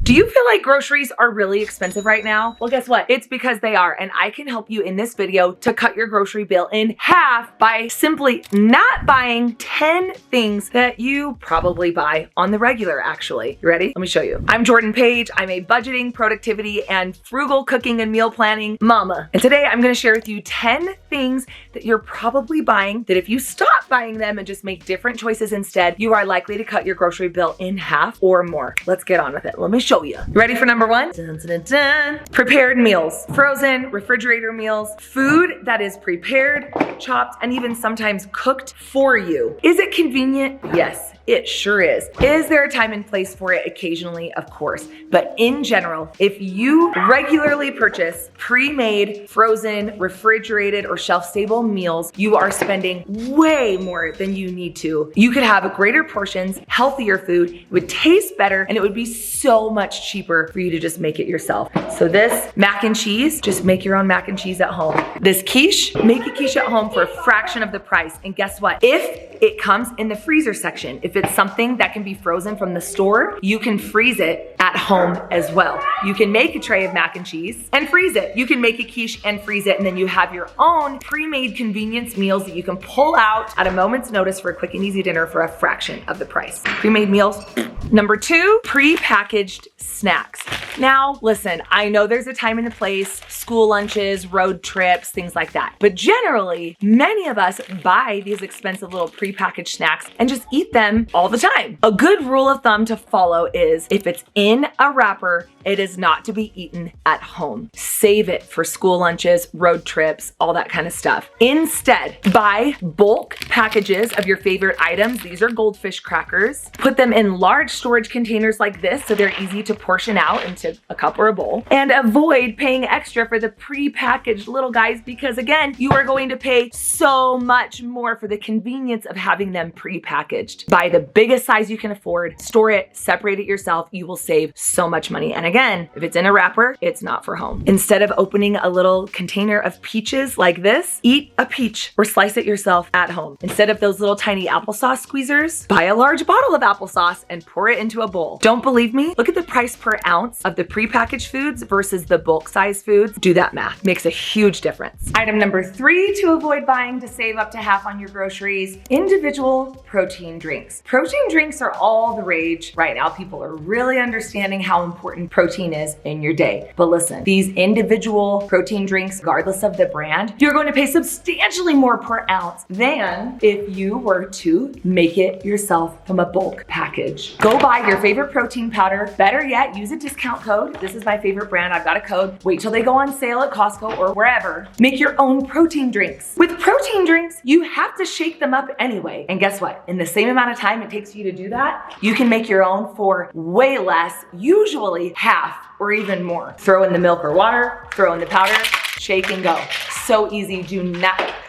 Do you feel like groceries are really expensive right now? Well, guess what? It's because they are, and I can help you in this video to cut your grocery bill in half by simply not buying 10 things that you probably buy on the regular, actually. You ready? Let me show you. I'm Jordan Page. I'm a budgeting, productivity, and frugal cooking and meal planning mama. And today I'm gonna share with you 10 things that you're probably buying that if you stop buying them and just make different choices instead, you are likely to cut your grocery bill in half or more. Let's get on with it. Let me show you. Ready for number one? Dun, dun, dun, dun. Prepared meals. Frozen, refrigerator meals, food that is prepared, chopped, and even sometimes cooked for you. Is it convenient? Yes. It sure is. Is there a time and place for it? Occasionally, of course. But in general, if you regularly purchase pre-made, frozen, refrigerated, or shelf-stable meals, you are spending way more than you need to. You could have greater portions, healthier food, it would taste better, and it would be so much cheaper for you to just make it yourself. So this mac and cheese, just make your own mac and cheese at home. This quiche, make a quiche at home for a fraction of the price. And guess what? If it comes in the freezer section, if it's something that can be frozen from the store, you can freeze it at home as well. You can make a tray of mac and cheese and freeze it. You can make a quiche and freeze it, and then you have your own pre-made convenience meals that you can pull out at a moment's notice for a quick and easy dinner for a fraction of the price. Pre-made meals. Number two, pre-packaged snacks. Now, listen, I know there's a time and a place, school lunches, road trips, things like that. But generally, many of us buy these expensive little pre-packaged snacks and just eat them all the time. A good rule of thumb to follow is if it's in a wrapper, it is not to be eaten at home. Save it for school lunches, road trips, all that kind of stuff. Instead, buy bulk packages of your favorite items. These are goldfish crackers. Put them in large storage containers like this so they're easy to portion out into a cup or a bowl. And avoid paying extra for the pre-packaged little guys because again, you are going to pay so much more for the convenience of having them pre-packaged. Buy the biggest size you can afford, store it, separate it yourself. You will save so much money. And again, if it's in a wrapper, it's not for home. Instead of opening a little container of peaches like this, eat a peach or slice it yourself at home. Instead of those little tiny applesauce squeezers, buy a large bottle of applesauce and pour it into a bowl. Don't believe me? Look at the price per ounce of the prepackaged foods versus the bulk size foods. Do that math. Makes a huge difference. Item number three to avoid buying to save up to half on your groceries, individual protein drinks. Protein drinks are all the rage right now. People are really understanding how important protein is in your day. But listen, these individual protein drinks, regardless of the brand, you're going to pay substantially more per ounce than if you were to make it yourself from a bulk package. Go buy your favorite protein powder. Better yet, use a discount code. This is my favorite brand. I've got a code. Wait till they go on sale at Costco or wherever. Make your own protein drinks. With protein drinks, you have to shake them up anyway. And guess what? In the same amount of time it takes you to do that, you can make your own for way less, usually half or even more. Throw in the milk or water, throw in the powder, shake and go. So easy.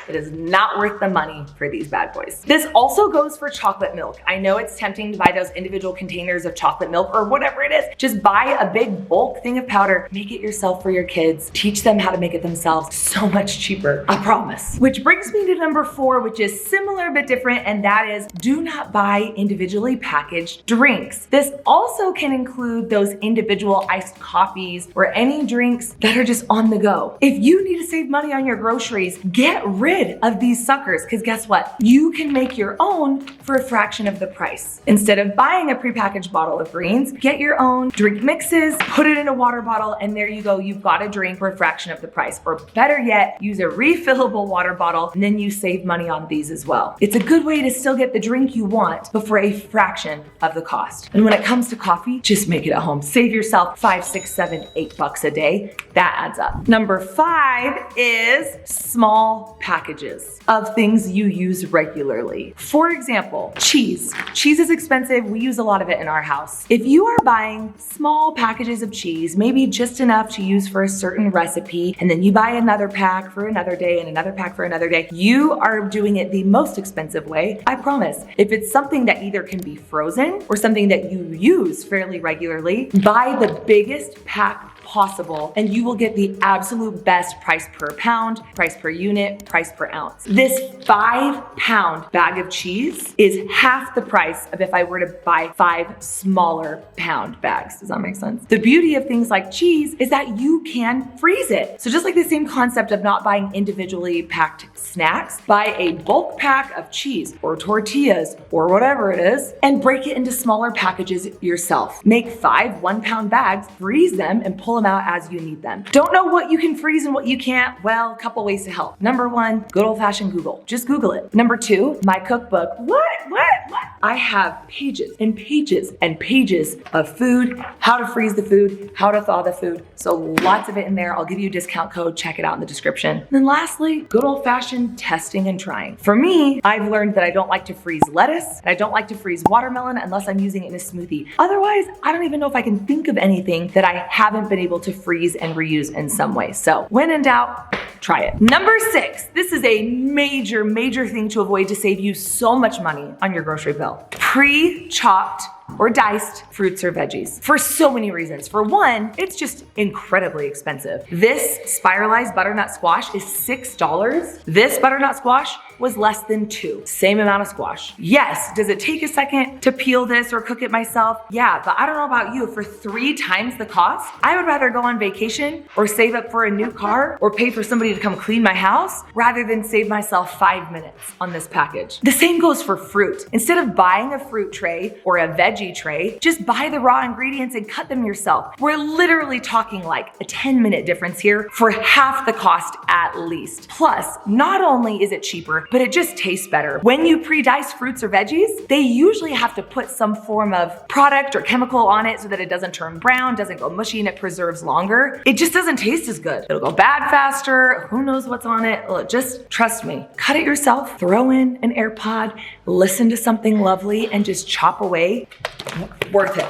It is not worth the money for these bad boys. This also goes for chocolate milk. I know it's tempting to buy those individual containers of chocolate milk or whatever it is. Just buy a big bulk thing of powder, make it yourself for your kids, teach them how to make it themselves. So much cheaper, I promise. Which brings me to number four, which is similar but different, and that is do not buy individually packaged drinks. This also can include those individual iced coffees or any drinks that are just on the go. If you need to save money on your groceries, get rid of these suckers, because guess what? You can make your own for a fraction of the price. Instead of buying a prepackaged bottle of greens, get your own drink mixes, put it in a water bottle, and there you go. You've got a drink for a fraction of the price. Or better yet, use a refillable water bottle, and then you save money on these as well. It's a good way to still get the drink you want, but for a fraction of the cost. And when it comes to coffee, just make it at home. Save yourself $5, $6, $7, $8 a day. That adds up. Number five is small packages of things you use regularly. For example, cheese. Cheese is expensive. We use a lot of it in our house. If you are buying small packages of cheese, maybe just enough to use for a certain recipe, and then you buy another pack for another day and another pack for another day, you are doing it the most expensive way, I promise. If it's something that either can be frozen or something that you use fairly regularly, buy the biggest pack possible, and you will get the absolute best price per pound, price per unit, price per ounce. This 5-pound bag of cheese is half the price of if I were to buy 5 smaller pound bags. Does that make sense? The beauty of things like cheese is that you can freeze it. So just like the same concept of not buying individually packed snacks, buy a bulk pack of cheese or tortillas or whatever it is and break it into smaller packages yourself. Make 5 1-pound bags, freeze them, and pull them out as you need them. Don't know what you can freeze and what you can't? Well, a couple ways to help. Number 1, good old-fashioned Google. Just Google it. Number 2, my cookbook. What? I have pages and pages and pages of food, how to freeze the food, how to thaw the food. So lots of it in there. I'll give you a discount code. Check it out in the description. And then lastly, good old-fashioned testing and trying. For me, I've learned that I don't like to freeze lettuce and I don't like to freeze watermelon unless I'm using it in a smoothie. Otherwise, I don't even know if I can think of anything that I haven't been able to freeze and reuse in some way. So when in doubt, try it. Number 6, this is a major thing to avoid to save you so much money on your grocery bill. Pre-chopped or diced fruits or veggies for so many reasons. For one, it's just incredibly expensive. This spiralized butternut squash is $6. This butternut squash was less than $2. Same amount of squash. Yes, does it take a second to peel this or cook it myself? Yeah, but I don't know about you. For 3 times the cost, I would rather go on vacation or save up for a new car or pay for somebody to come clean my house rather than save myself 5 minutes on this package. The same goes for fruit. Instead of buying a fruit tray or a veggie tray, just buy the raw ingredients and cut them yourself. We're literally talking like a 10-minute difference here for half the cost at least. Plus, not only is it cheaper, but it just tastes better. When you pre-dice fruits or veggies, they usually have to put some form of product or chemical on it so that it doesn't turn brown, doesn't go mushy, and it preserves longer. It just doesn't taste as good. It'll go bad faster. Who knows what's on it? Look, just trust me. Cut it yourself, throw in an AirPod, listen to something lovely, and just chop away. Worth it.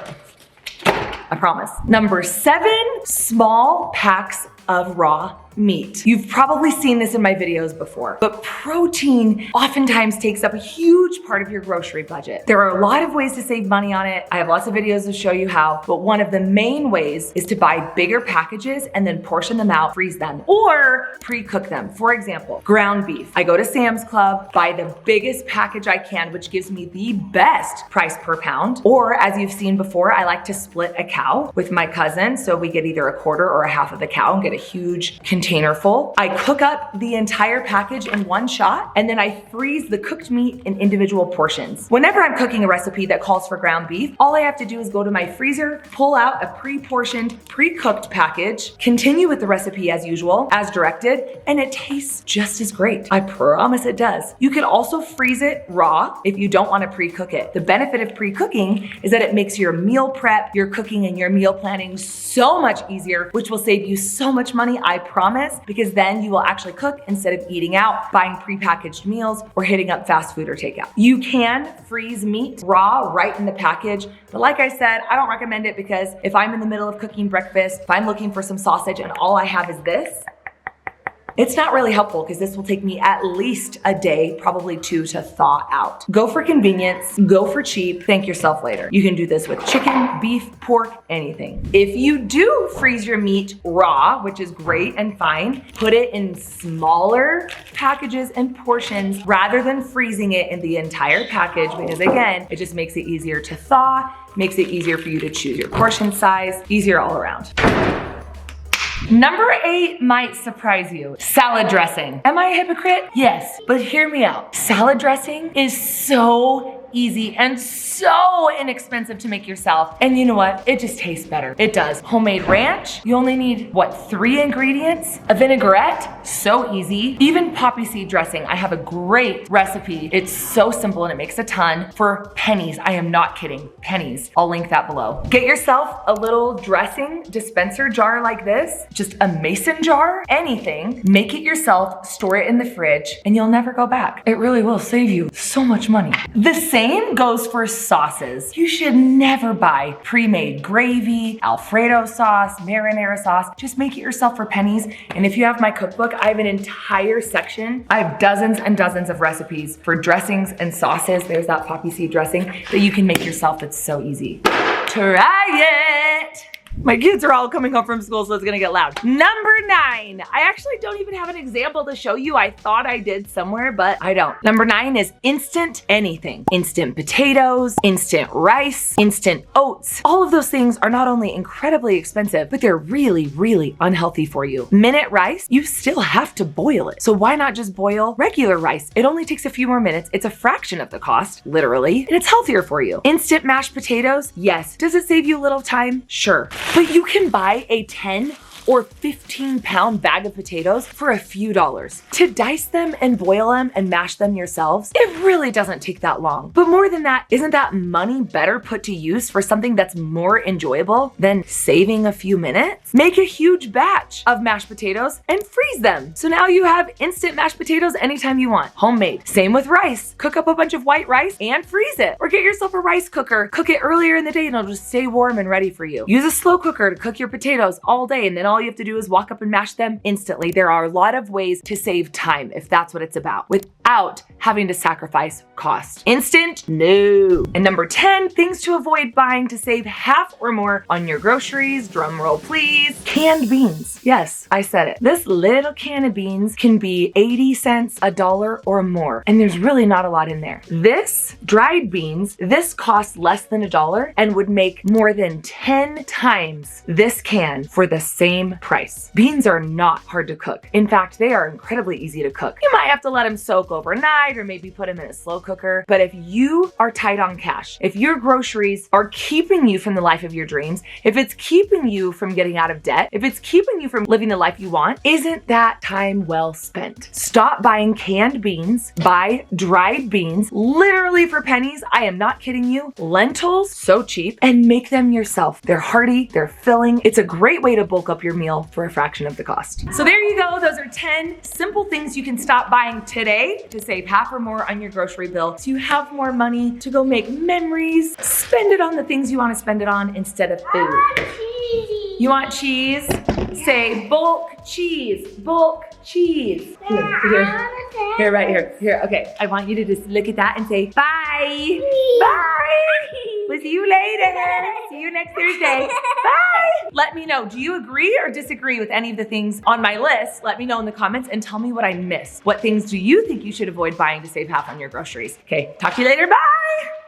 I promise. Number 7, small packs of raw meat. You've probably seen this in my videos before, but protein oftentimes takes up a huge part of your grocery budget. There are a lot of ways to save money on it. I have lots of videos to show you how, but one of the main ways is to buy bigger packages and then portion them out, freeze them, or pre-cook them. For example, ground beef. I go to Sam's Club, buy the biggest package I can, which gives me the best price per pound. Or as you've seen before, I like to split a cow with my cousin. So we get either a quarter or a half of the cow and get a huge container full. I cook up the entire package in one shot, and then I freeze the cooked meat in individual portions. Whenever I'm cooking a recipe that calls for ground beef, all I have to do is go to my freezer, pull out a pre-portioned, pre-cooked package, continue with the recipe as usual, as directed, and it tastes just as great. I promise it does. You can also freeze it raw if you don't want to pre-cook it. The benefit of pre-cooking is that it makes your meal prep, your cooking, and your meal planning so much easier, which will save you so much money, I promise, because then you will actually cook instead of eating out, buying prepackaged meals, or hitting up fast food or takeout. You can freeze meat raw right in the package, but like I said, I don't recommend it because if I'm in the middle of cooking breakfast, if I'm looking for some sausage and all I have is this, it's not really helpful because this will take me at least a day, probably 2 to thaw out. Go for convenience, go for cheap, thank yourself later. You can do this with chicken, beef, pork, anything. If you do freeze your meat raw, which is great and fine, put it in smaller packages and portions rather than freezing it in the entire package because again, it just makes it easier to thaw, makes it easier for you to choose your portion size, easier all around. Number 8 might surprise you. Salad dressing. Am I a hypocrite? Yes, but hear me out. Salad dressing is so easy and so inexpensive to make yourself. And you know what? It just tastes better. It does. Homemade ranch, you only need, what, 3 ingredients? A vinaigrette, so easy. Even poppy seed dressing, I have a great recipe. It's so simple and it makes a ton for pennies. I am not kidding, pennies. I'll link that below. Get yourself a little dressing dispenser jar like this, just a mason jar, anything. Make it yourself, store it in the fridge, and you'll never go back. It really will save you so much money. The same goes for sauces. You should never buy pre-made gravy, Alfredo sauce, marinara sauce. Just make it yourself for pennies. And if you have my cookbook, I have an entire section. I have dozens and dozens of recipes for dressings and sauces. There's that poppy seed dressing that you can make yourself. That's so easy. Try it. My kids are all coming home from school, so it's gonna get loud. Number 9. I actually don't even have an example to show you. I thought I did somewhere, but I don't. Number 9 is instant anything. Instant potatoes, instant rice, instant oats. All of those things are not only incredibly expensive, but they're really, really unhealthy for you. Minute rice, you still have to boil it. So why not just boil regular rice? It only takes a few more minutes. It's a fraction of the cost, literally, and it's healthier for you. Instant mashed potatoes, yes. Does it save you a little time? Sure. But you can buy a 10 or 15-pound bag of potatoes for a few dollars. To dice them and boil them and mash them yourselves, it really doesn't take that long. But more than that, isn't that money better put to use for something that's more enjoyable than saving a few minutes? Make a huge batch of mashed potatoes and freeze them. So now you have instant mashed potatoes anytime you want. Homemade. Same with rice. Cook up a bunch of white rice and freeze it. Or get yourself a rice cooker. Cook it earlier in the day and it'll just stay warm and ready for you. Use a slow cooker to cook your potatoes all day, and then all you have to do is walk up and mash them instantly. There are a lot of ways to save time if that's what it's about, without having to sacrifice cost. Instant? No. And number 10, things to avoid buying to save half or more on your groceries. Drum roll, please. Canned beans. Yes, I said it. This little can of beans can be 80 cents, $1, or more, and there's really not a lot in there. This dried beans, this costs less than $1 and would make more than 10 times this can for the same price. Beans are not hard to cook. In fact, they are incredibly easy to cook. You might have to let them soak overnight or maybe put them in a slow cooker. But if you are tight on cash, if your groceries are keeping you from the life of your dreams, if it's keeping you from getting out of debt, if it's keeping you from living the life you want, isn't that time well spent? Stop buying canned beans, buy dried beans, literally for pennies. I am not kidding you. Lentils, so cheap, and make them yourself. They're hearty, they're filling. It's a great way to bulk up your meal for a fraction of the cost. So there you go. Those are 10 simple things you can stop buying today to save half or more on your grocery bill, so you have more money to go make memories. Spend it on the things you want to spend it on instead of food. You want cheese? Say bulk cheese, bulk cheese. Here, right here. Here, okay. I want you to just look at that and say bye. Bye. We'll see you later. See you next Thursday. Bye. Let me know, do you agree or disagree with any of the things on my list? Let me know in the comments and tell me what I missed. What things do you think you should avoid buying to save half on your groceries? Okay, talk to you later. Bye.